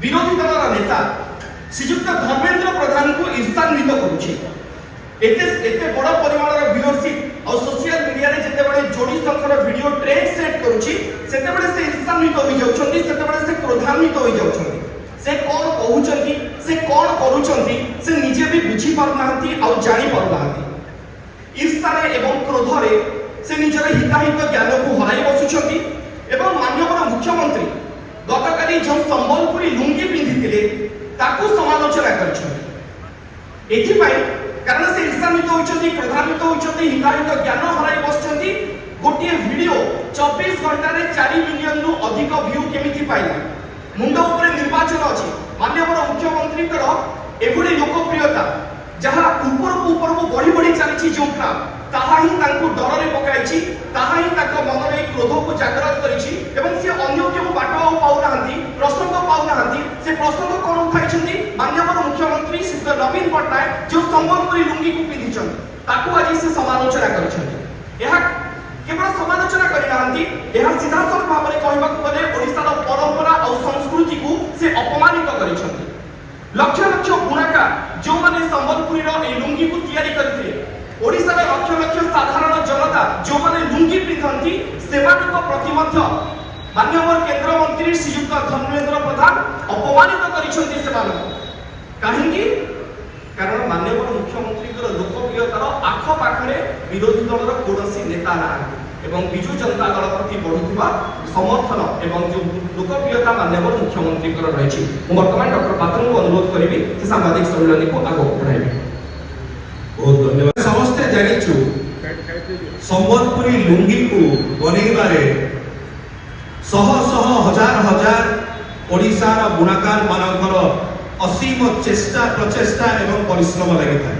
विरोधी दल नेता श्रीजुक्त धर्मेंद्र प्रधान को ईर्षान्वित करुछि। एते बड़ परिमाणर व्यूअरशिप और सोशल मीडिया रे जेतेबेले जोड़ी संख्यार वीडियो ट्रेंड सेट करुछि सेतेबेले से ईर्षान्वित होई जाउछन्ती, सेतेबेले से क्रोधान्वित होई जाउछन्ती। से कोन कहउछन्ती, से कोन करूछन्ती से निजे भी बुझी पारुनाहांती और जानि पारुनाहांती। ईर्षारे एवं क्रोधरे से निजर हिताहित ज्ञान को हराई बसुछन्ती एवं माननीय मुख्यमंत्री गतकाली जो संबलपुरी लुंगी पिंधिथिले ताकू समालोचना करछन्ती। एथिपाई कारण से ईर्षान्वित होइछन्ती, क्रोधान्वित होइछन्ती, हिताहित ज्ञान हराई बसछन्ती। गोटिए वीडियो 24 घंटा रे 4 मिलियन रु अधिक व्यू केमिति पाइला। मुंड ऊपर निर्वाचन अछि, माननीय मुख्यमंत्री एभली लोकप्रियता जहाँ ऊपर बढ़ी बढ़ी चली जो ताहा ही तांको डर रे पकाइछि, ताहा ही ताको मन रे क्रोध को जागृत करिछि एवं से अन्य केउ बाट पाउ नाहंती, प्रसंग पाउ नाहंती। से प्रसंग कोन उठाइछन्ती माननीय मुख्यमंत्री श्री नवीन पटनायक जो संबलपुरी लुंगी को पिंधिछन्ती ताको आज से समालोचना करिछन्ती। एहा केवल समालोचना करि नाहंती, एहा सीधा सर भाव रे कहबाक गले ओडिसा रो परंपरा और संस्कृति को से अपमानित करिछन्ती। लक्ष लक्ष बुणाका जो माने संबलपुरी रो ए लुंगी को तयारी करथिले, ओडिसा रे लक्ष लक्ष साधारण जनता जो माने लुंगी पिंधंती सेमानक प्रति मध्य माननीय केंद्र मंत्री श्रीयुक्त धर्मेंद्र प्रधान अपमानित करिसंती सेमानक। काहेकि कारण माननीय मुख्यमंत्री लोकप्रियतार आख पाखरे विरोधी दलर कोनोसी नेता ना एवं बिजु जनता दल प्रति बढ़ुवा समर्थन एवं जो लोकप्रियता माननीय मुख्यमंत्री रही। वर्तमान डॉक्टर पात्र को अनुरोध करी से सांबादिक सम्मेलन को आगे बढ़ाइबे। बहुत धन्यवाद। समस्ते जानिछु संबलपुरी लुंगी को बनैबारे शह शह हजार हजार ओडिसार बुणाकार मानकर असीम चेष्टा प्रचेष्टा एवं परिश्रम लगी था।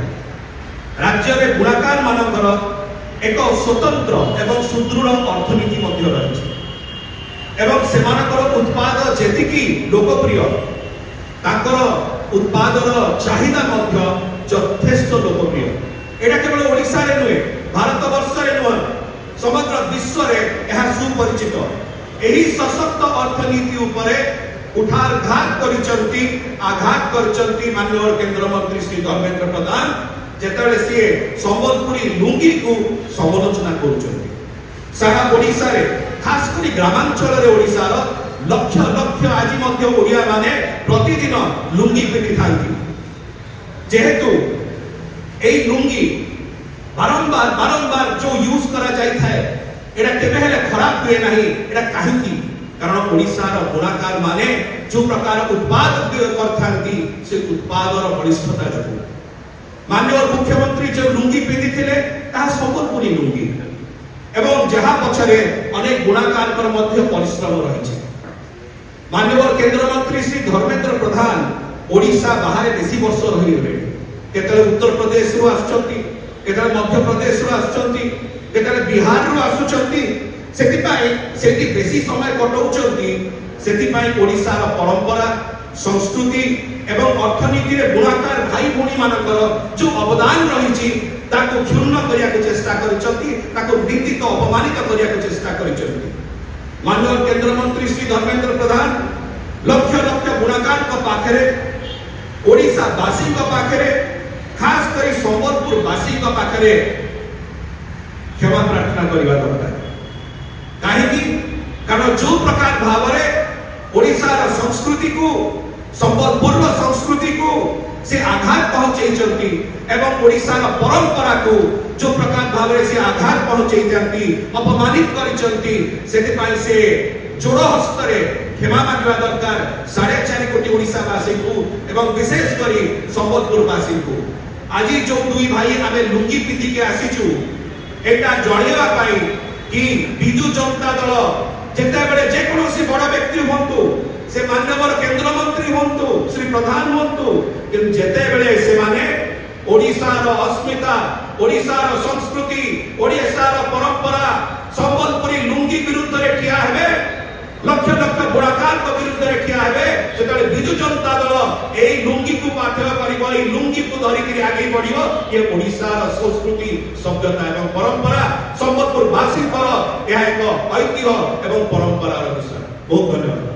राज्य में बुणाकार मानकर एक स्वतंत्र एवं सुदृढ़ अर्थनीति मध्य रही एवं सेमानकर उत्पाद जेतिकी लोकप्रिय ताकर उत्पादर चाहिदा मध्य यथेष्ट लोकप्रिय। एटा केवल ओडिसा रे नुहे, भारत वर्ष रे नुहे, समग्र विश्व रे यह सुपरिचित। एही सशक्त अर्थनीति उपरे उठार घात करिसंती, आघात करिसंती माननीय केंद्र मंत्री श्री धर्मेंद्र प्रधान जेतले से संबलपुरी लुंगी को समालोचना करुचंती। सारा ओडिसा रे खास करी ग्रामांचल रे ओडिसा रो लक्ष लक्ष आज मध्य ओडिया माने प्रतिदिन लुंगी पिंधि थांती। जेहेतु एई लुंगी बारंबार बारंबार जो यूज करा जाय थाए एटा केबे हेले खराब हुए नाही। एटा काहेकि कारण ओडिसा रो बुणाकार माने जो प्रकार उत्पाद करथांती से उत्पादर बलिष्ठता जको माननीय मुख्यमंत्री जो लुंगी पिंधिथिले ता संबलपुरी लुंगी एवं जहाँ पछरे अनेक बुणाकार कर मध्य परिश्रम रहिছে। माननीय केंद्र मंत्री श्री धर्मेंद्र प्रधान ओडिसा बाहर बेसी वर्ष रही गले। केतले उत्तर प्रदेश रु आछंती, केतले मध्य प्रदेश रु आछंती, केतले बिहार रु आछंती। सेति बेसी समय कटौचंती। सेतिपाई ओडिसा रो परंपरा संस्कृति एवं अर्थनीति रे बुणाकार भाई भौणी मानकर जो अवदान रहिछि ताको क्षुण्ण करिया को चेष्टा करिसंती, ताको निंदित अपमानित करिया को चेष्टा करिसंती। माननीय केंद्र मंत्री श्री धर्मेंद्र प्रधान लक्ष लक्ष बुणाकार को पाखरे ओडिसा वासी को पाखरे खास करी संबलपुर वासी को पाखरे क्षमा प्रार्थना करिवा दरकार। काहेकि कारण जो प्रकार भावरे ओडिसा संस्कृति को संबलपुर संस्कृति को से आघात पहुंचैचंती एवं ओडिसा परंपरा को जो प्रकार भावरे से आघात पहुंचैचंती अपमानित करिसंती सेति पई से जोड़ हस्तरे क्षमा मांगवा दरकार 4.5 कोटी ओडिसा वासी को एवं विशेष करी संबलपुर वासी को। आज जो दुई भाई आमे लुंगी पिंधि के आसीचु एटा जणेवा पाई कि बिजु जनता दल जेते बेले जे कोनोसी बड़ व्यक्ति होंतु से माननीय केंद्र मंत्री होंतु श्री प्रधान होंतु कि जेते बेले से माने ओडिसा रो अस्मिता, ओडिसा रो संस्कृति, ओडिसा रो परंपरा संबलपुरी लुंगी विरुद्ध रे किया हेबे, लक्ष लक्ष बुणाकार को विरुद्ध रे किया हेबे सेतले बिजु जनता दल एई लुंगी को पाथेय करिवो, एई लुंगी को धरि के आगे बढ़िवो। ये ओडिसा रो संस्कृति सभ्यता एवं परंपरा संबलपुर वासी पर यह एक ऐतिह्य एवं परंपरा विषय। बहुत धन्यवाद।